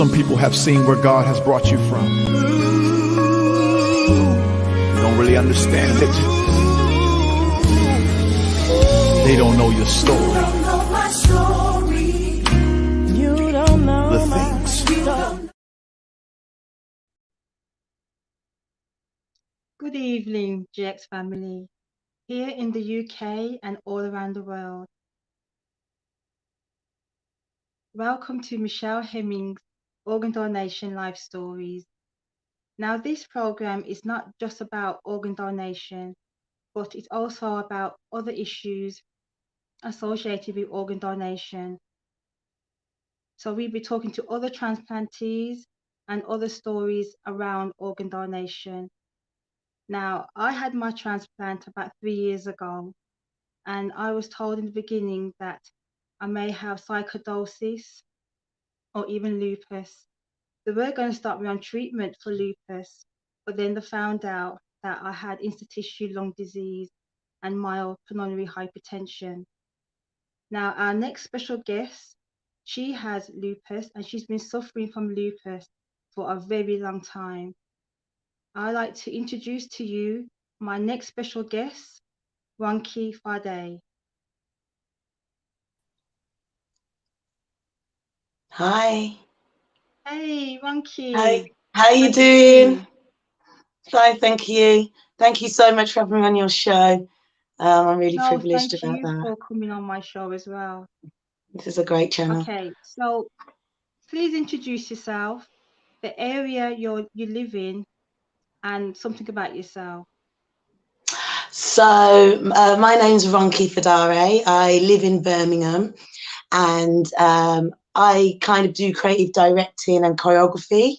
some people have seen where God has brought you from. You don't really understand it. They don't know your story. You don't know The things. Good evening, GX family, here in the UK and all around the world. Welcome to Michelle Hemmings' Organ Donation Life Stories. Now, this program is not just about organ donation, but it's also about other issues associated with organ donation. So we'll be talking to other transplantees and other stories around organ donation. Now, I had my transplant about 3 years ago, and I was told in the beginning that I may have sarcoidosis or even lupus. They were going to start me on treatment for lupus, but then they found out that I had interstitial lung disease and mild pulmonary hypertension. Now, our next special guest, she has lupus and she's been suffering from lupus for a very long time. I'd like to introduce to you my next special guest, Ronke Fadare. Hi. Hey, Ronke. Hi. How you doing? Fine, thank you. Thank you so much for having me on your show. I'm really privileged about that. Thank you for coming on my show as well. This is a great channel. Okay, so please introduce yourself, the area you live in, and something about yourself. So my name's Ronke Fadare. I live in Birmingham, and I kind of do creative directing and choreography.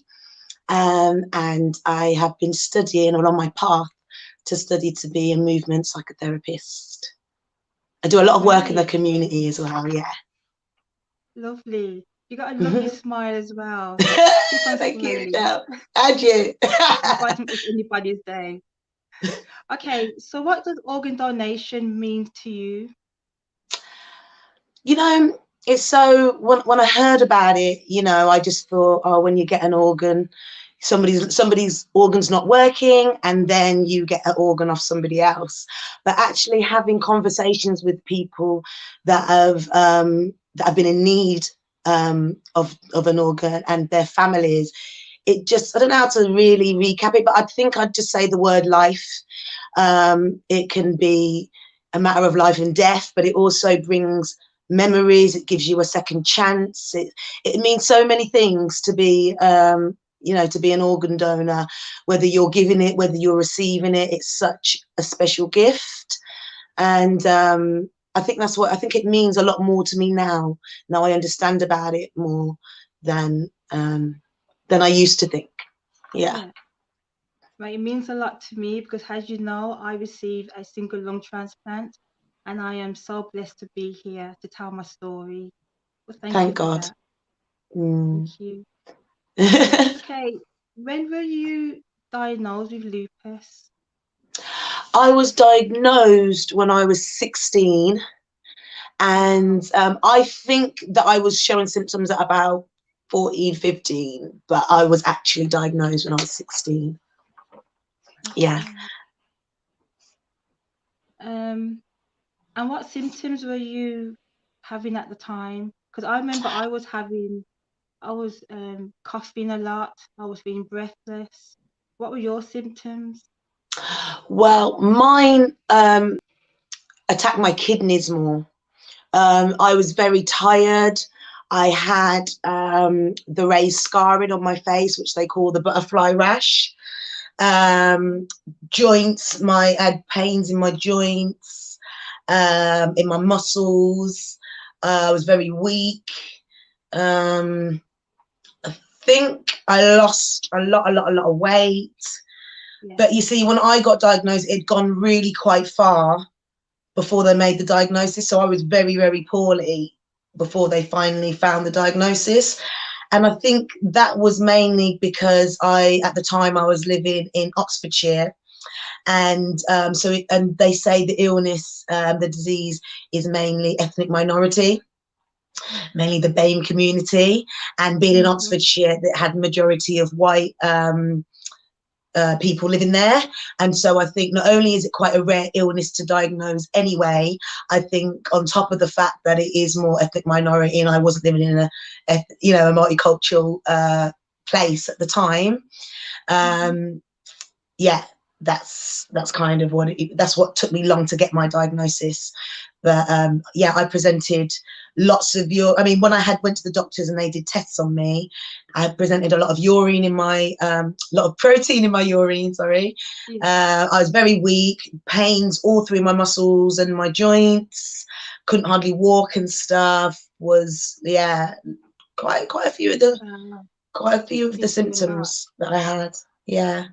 And I have been studying, or on my path to study to be a movement psychotherapist. I do a lot of work in the community as well, yeah. Lovely. You got a lovely smile as well. Thank you, Michelle. And you. It's anybody's day. Okay, so what does organ donation mean to you? You know, it's so, when I heard about it, you know, I just thought, oh, when you get an organ, somebody's organ's not working, and then you get an organ off somebody else. But actually having conversations with people that have been in need of an organ and their families, it just, I don't know how to really recap it, but I think I'd just say the word life. It can be a matter of life and death, but it also brings memories. It gives you a second chance. It means so many things to be you know, to be an organ donor, whether you're giving it, whether you're receiving it. It's such a special gift. And I think it means a lot more to me now. Now I understand about it more than I used to think. Yeah. Right, it means a lot to me because, as you know, I received a single lung transplant, and I am so blessed to be here to tell my story. Well, thank God. Thank you. Okay, when were you diagnosed with lupus? I was diagnosed when I was 16, and I think that I was showing symptoms at about 14, 15, but I was actually diagnosed when I was 16. Yeah. And what symptoms were you having at the time? Because I remember I was coughing a lot. I was feeling breathless. What were your symptoms? Well, mine attacked my kidneys more. I was very tired. I had the raised scarring on my face, which they call the butterfly rash. Joints, I had pains in my joints, in my muscles. I was very weak. I think I lost a lot of weight. Yeah. But you see, when I got diagnosed, it'd gone really quite far before they made the diagnosis. So I was very, very poorly before they finally found the diagnosis. And I think that was mainly because at the time I was living in Oxfordshire, and and they say the illness, the disease is mainly ethnic minority. mainly the BAME community, and being in Oxfordshire that had majority of white people living there. And so I think not only is it quite a rare illness to diagnose anyway, I think on top of the fact that it is more ethnic minority, and I wasn't living in a multicultural place at the time. Yeah, that's kind of that's what took me long to get my diagnosis. But yeah, I presented lots of when I went to the doctors and they did tests on me, I presented a lot of urine in my lot of protein in my urine, sorry. I was very weak, pains all through my muscles and my joints, couldn't hardly walk and stuff. Was quite a few of the symptoms that I had. Yeah.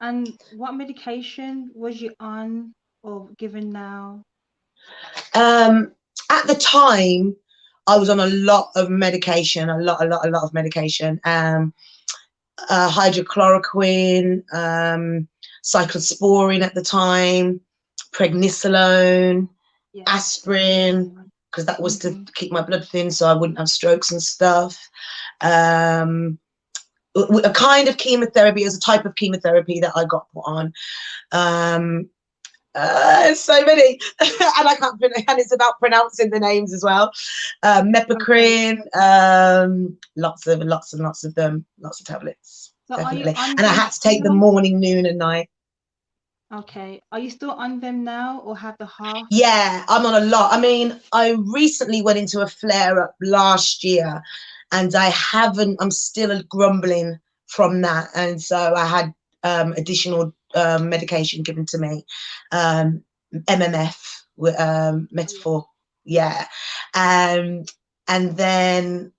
And what medication was you on or given now? At the time, I was on a lot of medication, a lot of medication. Hydrochloroquine, cyclosporine at the time, prednisolone, aspirin, because that was to keep my blood thin so I wouldn't have strokes and stuff. A kind of chemotherapy is a type of chemotherapy that I got put on. So many, and I can't pronounce, and it's about pronouncing the names as well. Mepicrine, lots of them, lots of tablets, so definitely. And I had to take them morning, noon, and night. Okay, are you still on them now, or have the half? Yeah, I'm on a lot. I mean, I recently went into a flare-up last year, and I'm still grumbling from that, and so I had additional medication given to me, MMF, metaphor, yeah, and then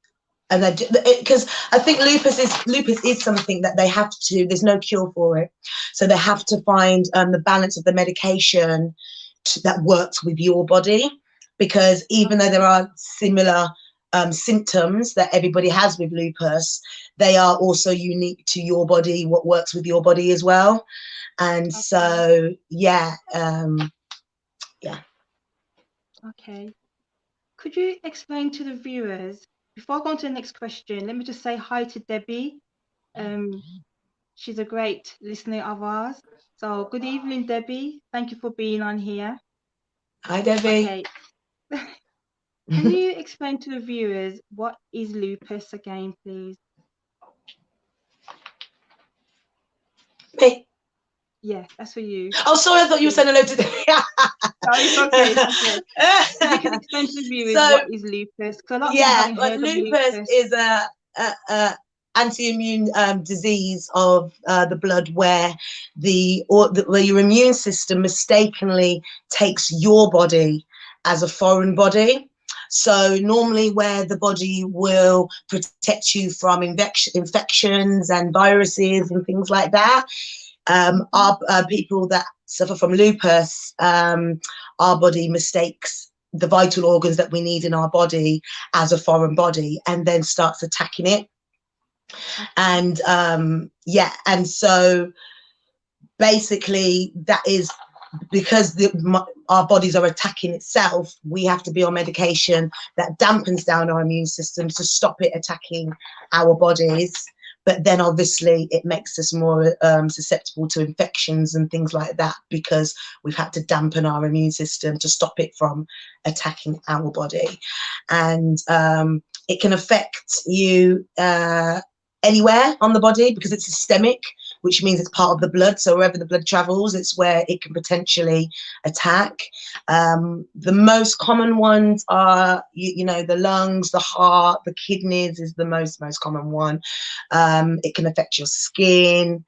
because I think lupus is something that they have to. There's no cure for it, so they have to find the balance of the medication that works with your body, because even though there are similar symptoms that everybody has with lupus, they are also unique to your body, what works with your body as well. And so yeah. Okay, could you explain to the viewers, before I go on to the next question, let me just say hi to Debbie. She's a great listener of ours. So good evening, Debbie. Thank you for being on here. Hi, Debbie. Okay. Can you explain to the viewers what is lupus again, please? Me? Yeah, that's for you. Oh, sorry, I thought you were saying hello to Debbie. No, it's okay. It's okay. If you can explain to the viewers what is lupus, because a lot of people haven't heard of lupus. Is a anti-immune disease of the blood where where your immune system mistakenly takes your body as a foreign body. So normally where the body will protect you from infections and viruses and things like that, our people that suffer from lupus, our body mistakes the vital organs that we need in our body as a foreign body, and then starts attacking it. And and so basically that is because our bodies are attacking itself. We have to be on medication that dampens down our immune system to stop it attacking our bodies. But then obviously it makes us more susceptible to infections and things like that, because we've had to dampen our immune system to stop it from attacking our body. And it can affect you anywhere on the body because it's systemic, which means it's part of the blood. So wherever the blood travels, it's where it can potentially attack. The most common ones are, the lungs, the heart, the kidneys is the most common one. It can affect your skin.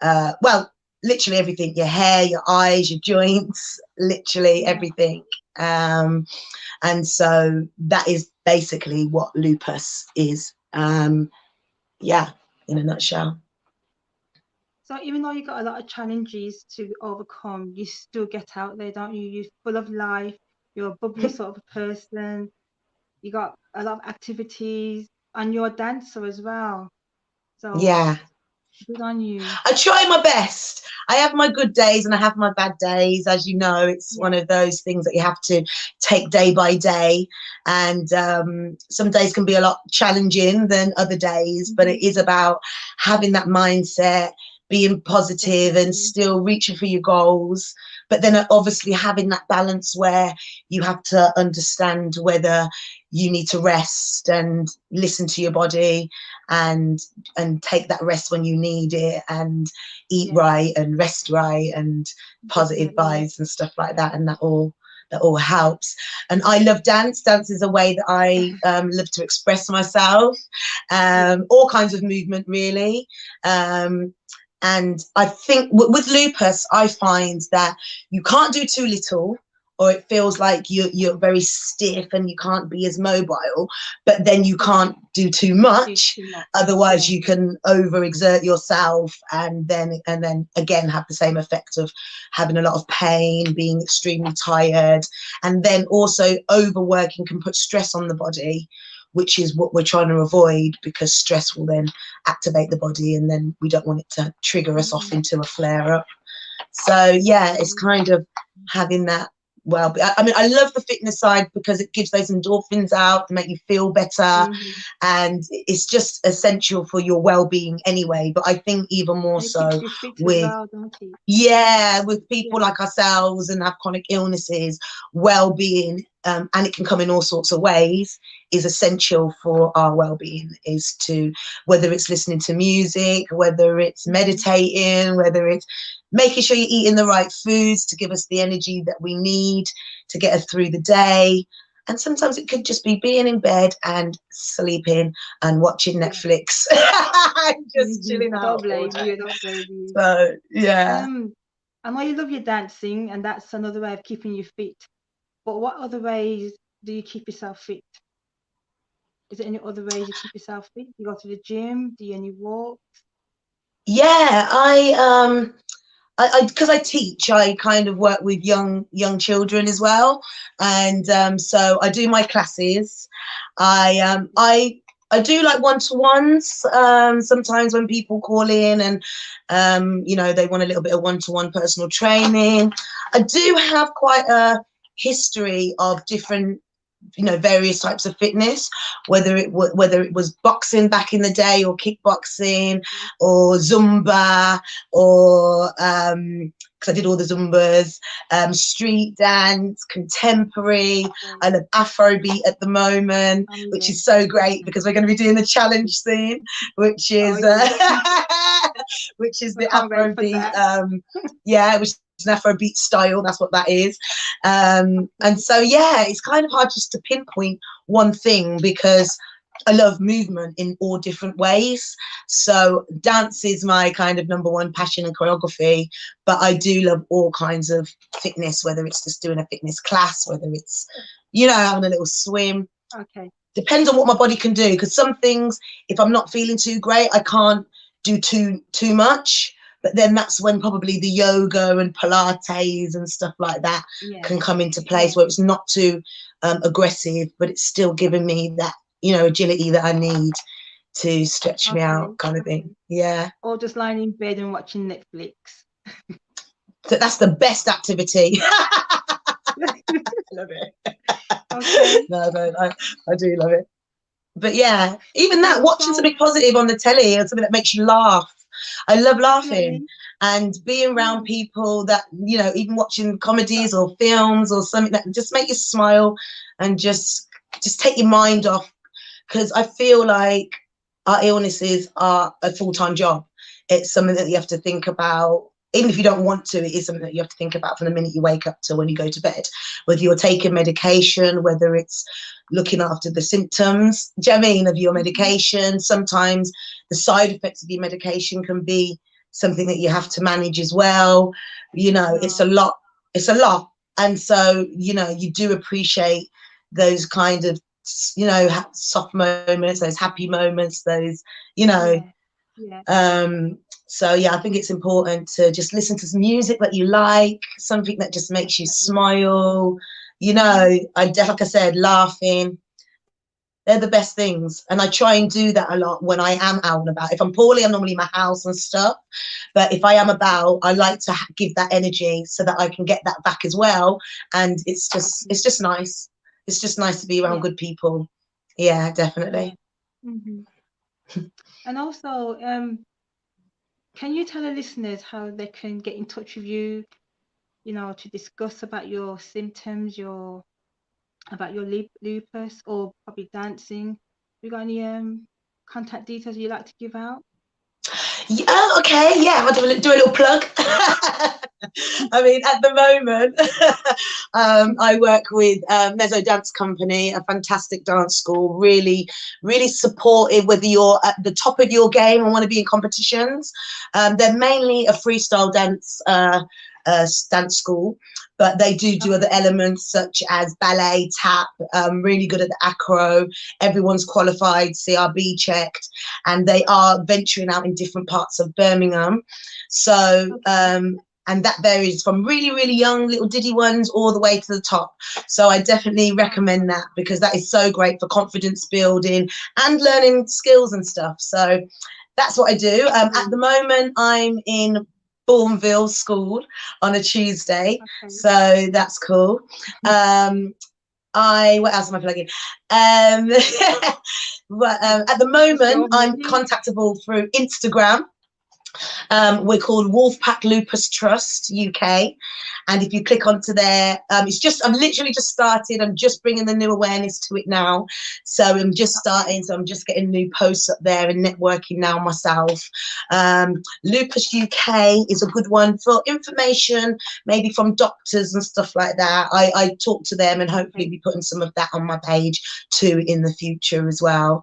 Well, literally everything, your hair, your eyes, your joints, literally everything. And so that is basically what lupus is. Yeah, in a nutshell. So even though you got a lot of challenges to overcome, you still get out there, don't you? You're full of life. You're a bubbly sort of person. You got a lot of activities, and you're a dancer as well. So yeah, Good on you. I try my best. I have my good days and I have my bad days. As you know, it's one of those things that you have to take day by day. And some days can be a lot challenging than other days, but it is about having that mindset, being positive and still reaching for your goals. But then obviously having that balance where you have to understand whether you need to rest and listen to your body and take that rest when you need it, and eat right and rest right and positive vibes and stuff like that, and that all helps. And I love dance. Dance is a way that I love to express myself, all kinds of movement really. And I think with lupus, I find that you can't do too little, or it feels like you're very stiff and you can't be as mobile, but then you can't do too much. Otherwise you can overexert yourself and then again have the same effect of having a lot of pain, being extremely tired. And then also overworking can put stress on the body, which is what we're trying to avoid, because stress will then activate the body and then we don't want it to trigger us off into a flare up. So yeah, it's kind of having that. Well, I mean, I love the fitness side because it gives those endorphins out to make you feel better, and it's just essential for your well-being anyway. But I think even more so with with people like ourselves and have chronic illnesses, well-being, and it can come in all sorts of ways, is essential for our well-being. Is to, whether it's listening to music, whether it's meditating, whether it's making sure you're eating the right foods to give us the energy that we need to get us through the day. And sometimes it could just be being in bed and sleeping and watching Netflix. Just chilling out. Don't blame you. So yeah. I know you love your dancing, and that's another way of keeping you fit. But what other ways do you keep yourself fit? Is there any other ways you keep yourself fit? You go to the gym? Do you any walks? Yeah, because I teach, I kind of work with young children as well, and so I do my classes. I do like one-to-ones sometimes when people call in and you know, they want a little bit of one-to-one personal training. I do have quite a history of different, you know, various types of fitness, whether it was boxing back in the day, or kickboxing, or Zumba, or because I did all the Zumbas, street dance, contemporary. I love Afrobeat at the moment, which is so great because we're going to be doing the challenge soon, which is which is the Afrobeat, which is an Afrobeat style. That's what that is. And so yeah, it's kind of hard just to pinpoint one thing because I love movement in all different ways. So dance is my kind of #1 passion, and choreography, but I do love all kinds of fitness, whether it's just doing a fitness class, whether it's, you know, having a little swim. Okay. Depends on what my body can do, because some things, if I'm not feeling too great, I can't do too much. But then that's when probably the yoga and Pilates and stuff like that can come into place, where it's not too aggressive, but it's still giving me that, you know, agility that I need to stretch me out, kind of thing. Yeah. Or just lying in bed and watching Netflix. So that's the best activity. Love it. Okay. No, I do love it. But yeah, even that, watching something positive on the telly or something that makes you laugh. I love laughing and being around people that, you know, even watching comedies or films or something that just make you smile and just take your mind off. Because I feel like our illnesses are a full-time job. It's something that you have to think about. Even if you don't want to, it is something that you have to think about from the minute you wake up to when you go to bed. Whether you're taking medication, whether it's looking after the symptoms, do you know what I mean, of your medication. Sometimes the side effects of your medication can be something that you have to manage as well. You know, it's a lot. It's a lot. And so, you know, you do appreciate those kind of, you know, soft moments, those happy moments, those, you know. So yeah, I think it's important to just listen to some music that you like, something that just makes you smile, you know. Like I said, laughing, they're the best things. And I try and do that a lot when I am out and about. If I'm poorly, I'm normally in my house and stuff. But if I am about, I like to give that energy so that I can get that back as well. And it's just nice. It's just nice to be around good people. Yeah, definitely. And also, can you tell the listeners how they can get in touch with you, you know, to discuss about your symptoms, about your lupus, or probably dancing? You got any contact details you'd like to give out? Yeah, okay, yeah, I'll do a little plug. I mean, at the moment, I work with Mezzo Dance Company, a fantastic dance school, really, really supportive, whether you're at the top of your game and want to be in competitions. They're mainly a freestyle dance dance school, but they do other elements such as ballet, tap, really good at the acro. Everyone's qualified, CRB checked, and they are venturing out in different parts of Birmingham. So, and that varies from really, really young little diddy ones all the way to the top. So I definitely recommend that, because that is so great for confidence building and learning skills and stuff. So that's what I do. At the moment, I'm in Bourneville School on a Tuesday, so that's cool. What else am I plugging? But at the moment, I'm contactable through Instagram. We're called Wolfpack Lupus Trust UK, and if you click onto there, it's just, I've literally just started. I'm just bringing the new awareness to it now, so I'm just starting. So I'm just getting new posts up there and networking now myself. Lupus UK is a good one for information, maybe from doctors and stuff like that. I talk to them, and hopefully be putting some of that on my page too in the future as well.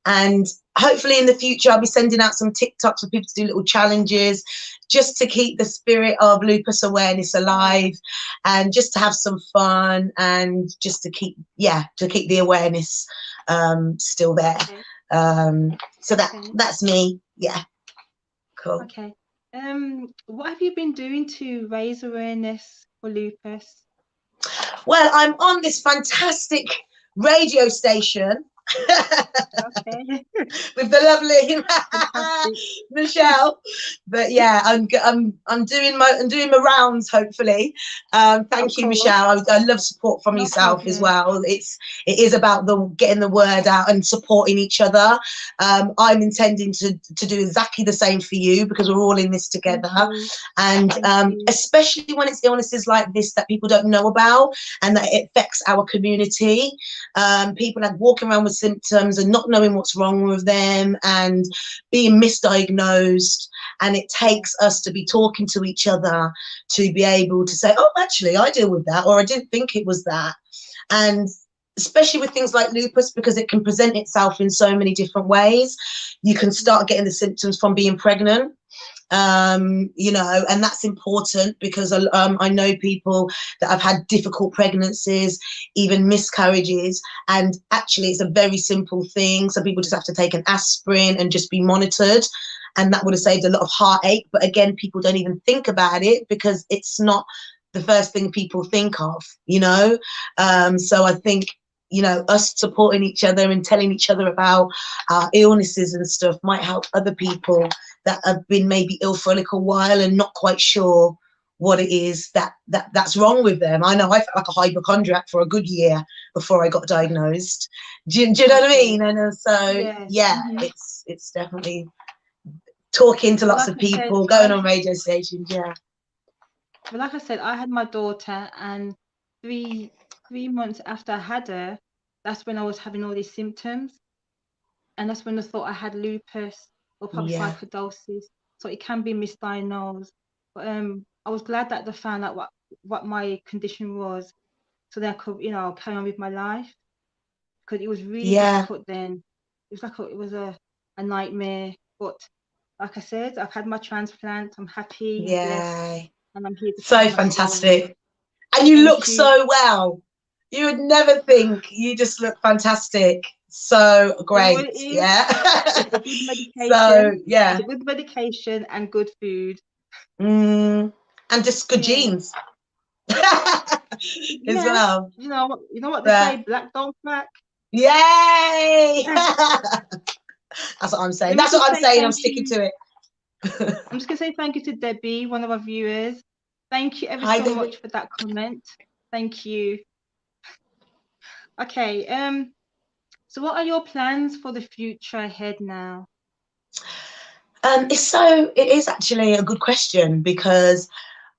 And hopefully in the future, I'll be sending out some TikToks for people to do little challenges, just to keep the spirit of lupus awareness alive, and just to have some fun, and just to keep, the awareness still there. So that's me. Yeah, cool. Okay. What have you been doing to raise awareness for lupus? Well, I'm on this fantastic radio station. With the lovely Michelle, but yeah, I'm doing my rounds, hopefully. Thank you, Michelle. I love support from yourself as well. It is about getting the word out and supporting each other. I'm intending to do exactly the same for you, because we're all in this together, and especially when it's illnesses like this that people don't know about and that it affects our community. People like walking around with symptoms and not knowing what's wrong with them, and being misdiagnosed, and it takes us to be talking to each other to be able to say, oh, actually I deal with that, or I didn't think it was that. And especially with things like lupus, because it can present itself in so many different ways. You can start getting the symptoms from being pregnant, you know, and that's important, because I know people that have had difficult pregnancies, even miscarriages, and actually it's a very simple thing. Some people just have to take an aspirin and just be monitored, and that would have saved a lot of heartache. But again, people don't even think about it, because it's not the first thing people think of, you know. So I think, you know, us supporting each other and telling each other about our illnesses and stuff might help other people that have been maybe ill for a little while and not quite sure what it is that's wrong with them. I know I felt like a hypochondriac for a good year before I got diagnosed. Do you know what I mean? And so it's definitely talking to lots of people, going on radio stations. Yeah. Well, like I said, I had my daughter, and three months after I had her, that's when I was having all these symptoms, and that's when I thought I had lupus or probably sarcoidosis. So it can be misdiagnosed. But I was glad that they found out what my condition was, so then I could, you know, carry on with my life, because it was really difficult then. It was like it was a nightmare. But like I said, I've had my transplant. I'm happy and blessed, and I'm here to so fantastic. And you look so well. You would never think. You just look fantastic. So great. Yeah. It's a good medication. So yeah. It's a good medication and good food. And just good genes. As well. You know what they say, black don't crack. Yay! That's what I'm saying. Let me That's just what I'm say saying. I'm thank sticking you. to it. I'm just going to say thank you to Debbie, one of our viewers. Thank you ever Hi, so David. much for that comment. Thank you. Okay. So what are your plans for the future ahead now? It is actually a good question because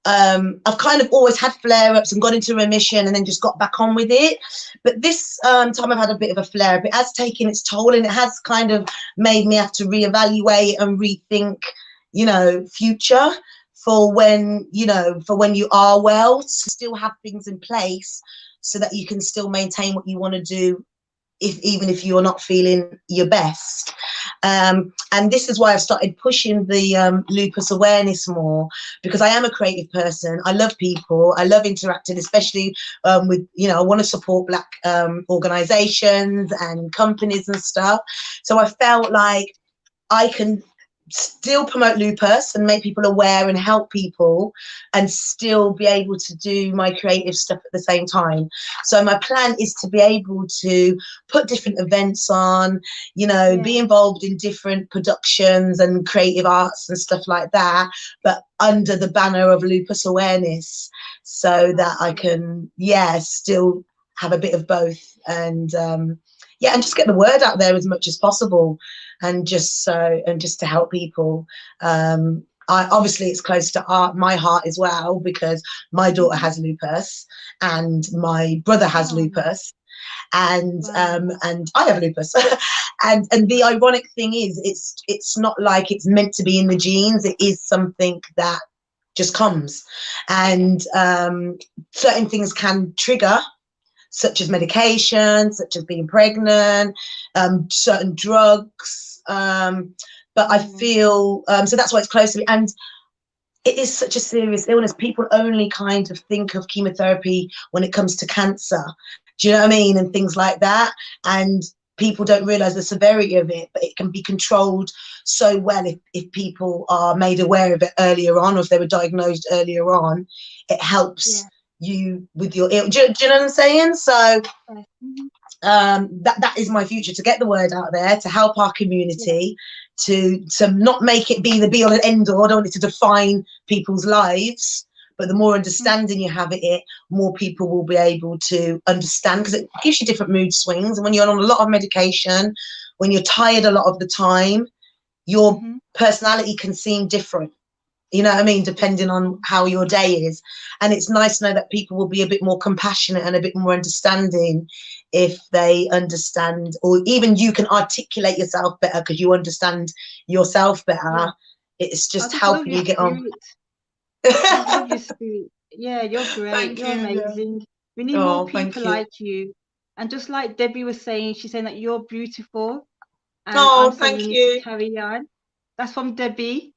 I've kind of always had flare-ups and got into remission and then just got back on with it. But this time I've had a bit of a flare-up. It has taken its toll and it has kind of made me have to reevaluate and rethink, you know, future for when, you know, for when you are well, to still have things in place so that you can still maintain what you want to do even if you're not feeling your best. And this is why I've started pushing the lupus awareness more, because I am a creative person. I love people. I love interacting, especially with, you know, I want to support Black organizations and companies and stuff. So I felt like I can still promote lupus and make people aware and help people and still be able to do my creative stuff at the same time. So my plan is to be able to put different events on, you know, be involved in different productions and creative arts and stuff like that, but under the banner of lupus awareness, so that I can, still have a bit of both and and just get the word out there as much as possible. And just to help people. Obviously it's close to my heart as well, because my daughter has lupus and my brother has lupus, and I have lupus. and the ironic thing is, it's not like it's meant to be in the genes. It is something that just comes, and certain things can trigger, such as medication, such as being pregnant, certain drugs. But I feel, so that's why it's close to me. And it is such a serious illness. People only kind of think of chemotherapy when it comes to cancer. Do you know what I mean? And things like that. And people don't realize the severity of it, but it can be controlled so well if people are made aware of it earlier on, or if they were diagnosed earlier on. It helps you with your ill. Do you know what I'm saying? So that is my future, to get the word out there, to help our community, to not make it be the be all and end all. I don't want it to define people's lives, but the more understanding you have it, more people will be able to understand, because it gives you different mood swings. And when you're on a lot of medication, when you're tired a lot of the time, your personality can seem different. You know what I mean? Depending on how your day is. And it's nice to know that people will be a bit more compassionate and a bit more understanding if they understand, or even you can articulate yourself better because you understand yourself better. It's just helping you get on. I love your spirit. Yeah, you're great. You're amazing. We need more people like you. And just like Debbie was saying, she's saying that you're beautiful. And I'm saying you need to carry on. That's from Debbie.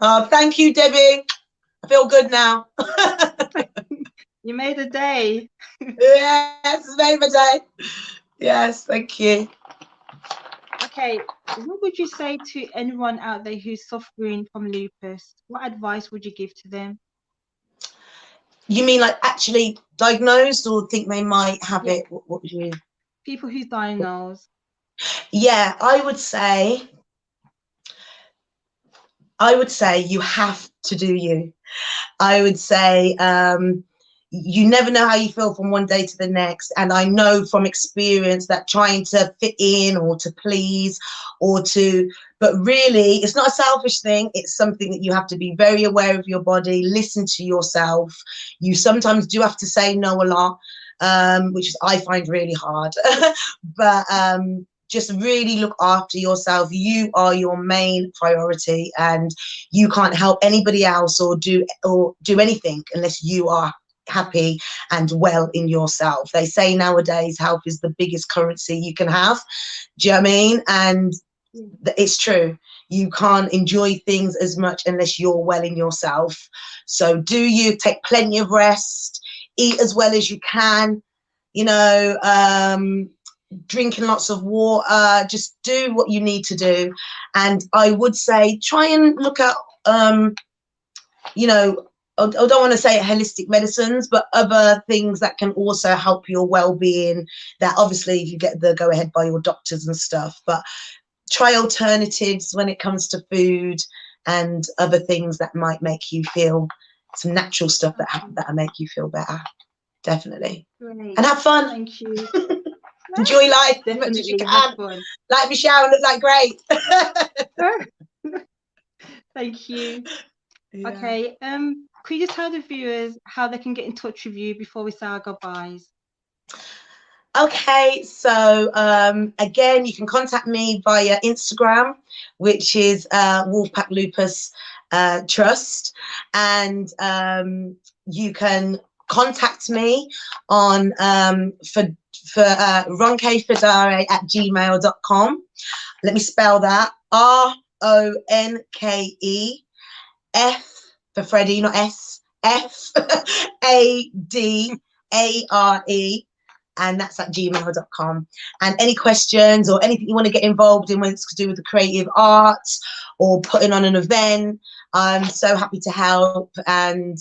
Oh, thank you, Debbie. I feel good now. You made a day. Yes, made my day. Yes, thank you. Okay, what would you say to anyone out there who's suffering from lupus? What advice would you give to them? You mean like actually diagnosed, or think they might have it? What would you mean? People who's diagnosed. Yeah, I would say you have to do you. I would say you never know how you feel from one day to the next. And I know from experience that trying to fit in or to please but really it's not a selfish thing. It's something that you have to be very aware of your body, listen to yourself. You sometimes do have to say no a lot, which I find really hard. But just really look after yourself. You are your main priority, and you can't help anybody else or do anything unless you are happy and well in yourself. They say nowadays health is the biggest currency you can have. Do you know what I mean? And it's true. You can't enjoy things as much unless you're well in yourself. So do you take plenty of rest, eat as well as you can, you know, drinking lots of water, just do what you need to do. And I would say try and look at you know, I don't want to say holistic medicines, but other things that can also help your well-being, that obviously if you get the go ahead by your doctors and stuff, but try alternatives when it comes to food and other things that might make you feel, some natural stuff that make you feel better. Definitely. Great. And have fun. Thank you. Enjoy life as much as you Definitely can. have fun. Like Michelle, look like great. Thank you. Yeah. Okay. Could you just tell the viewers how they can get in touch with you before we say our goodbyes? Okay, so again, you can contact me via Instagram, which is Wolfpack Lupus Trust, and you can contact me on for Ronke Fadare at gmail.com. Let me spell that: RONKE F for Freddie, not S, FADARE. And that's at gmail.com. And any questions or anything you want to get involved in, whether it's to do with the creative arts or putting on an event, I'm so happy to help. And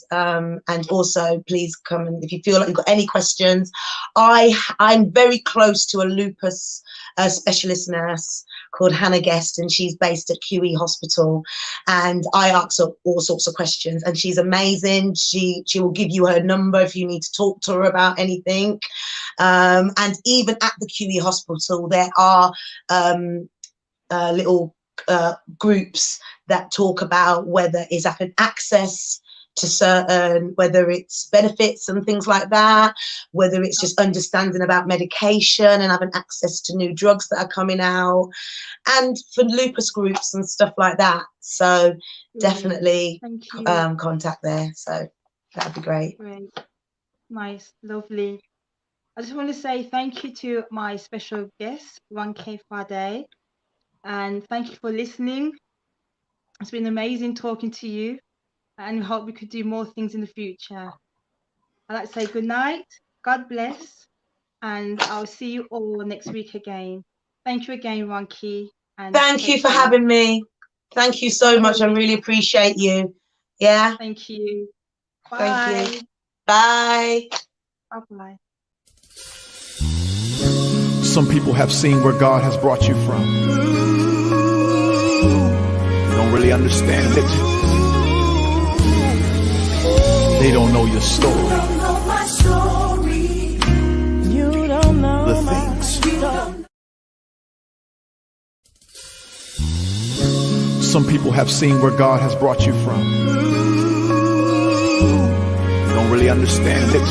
also please come, and if you feel like you've got any questions, I'm very close to a lupus specialist nurse called Hannah Guest, and she's based at QE Hospital, and I ask her all sorts of questions, and she's amazing. She will give you her number if you need to talk to her about anything. And even at the QE Hospital, there are little groups that talk about whether it's having access to certain, whether it's benefits and things like that, whether it's just understanding about medication and having access to new drugs that are coming out, and for lupus groups and stuff like that. So definitely contact there. So that'd be great. Great. Nice, lovely. I just want to say thank you to my special guest, Ronke Fadare, and thank you for listening. It's been amazing talking to you, and we hope we could do more things in the future. I'd like to say good night, God bless, and I'll see you all next week again. Thank you again, Ronke. And thank you for having me. Thank you so much. I really appreciate you. Yeah. Thank you. Bye. Thank you. Bye. Bye-bye. Some people have seen where God has brought you from. You don't really understand it. They don't know your story. You don't know The things. Some people have seen where God has brought you from. You don't really understand it.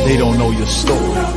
They don't know your story.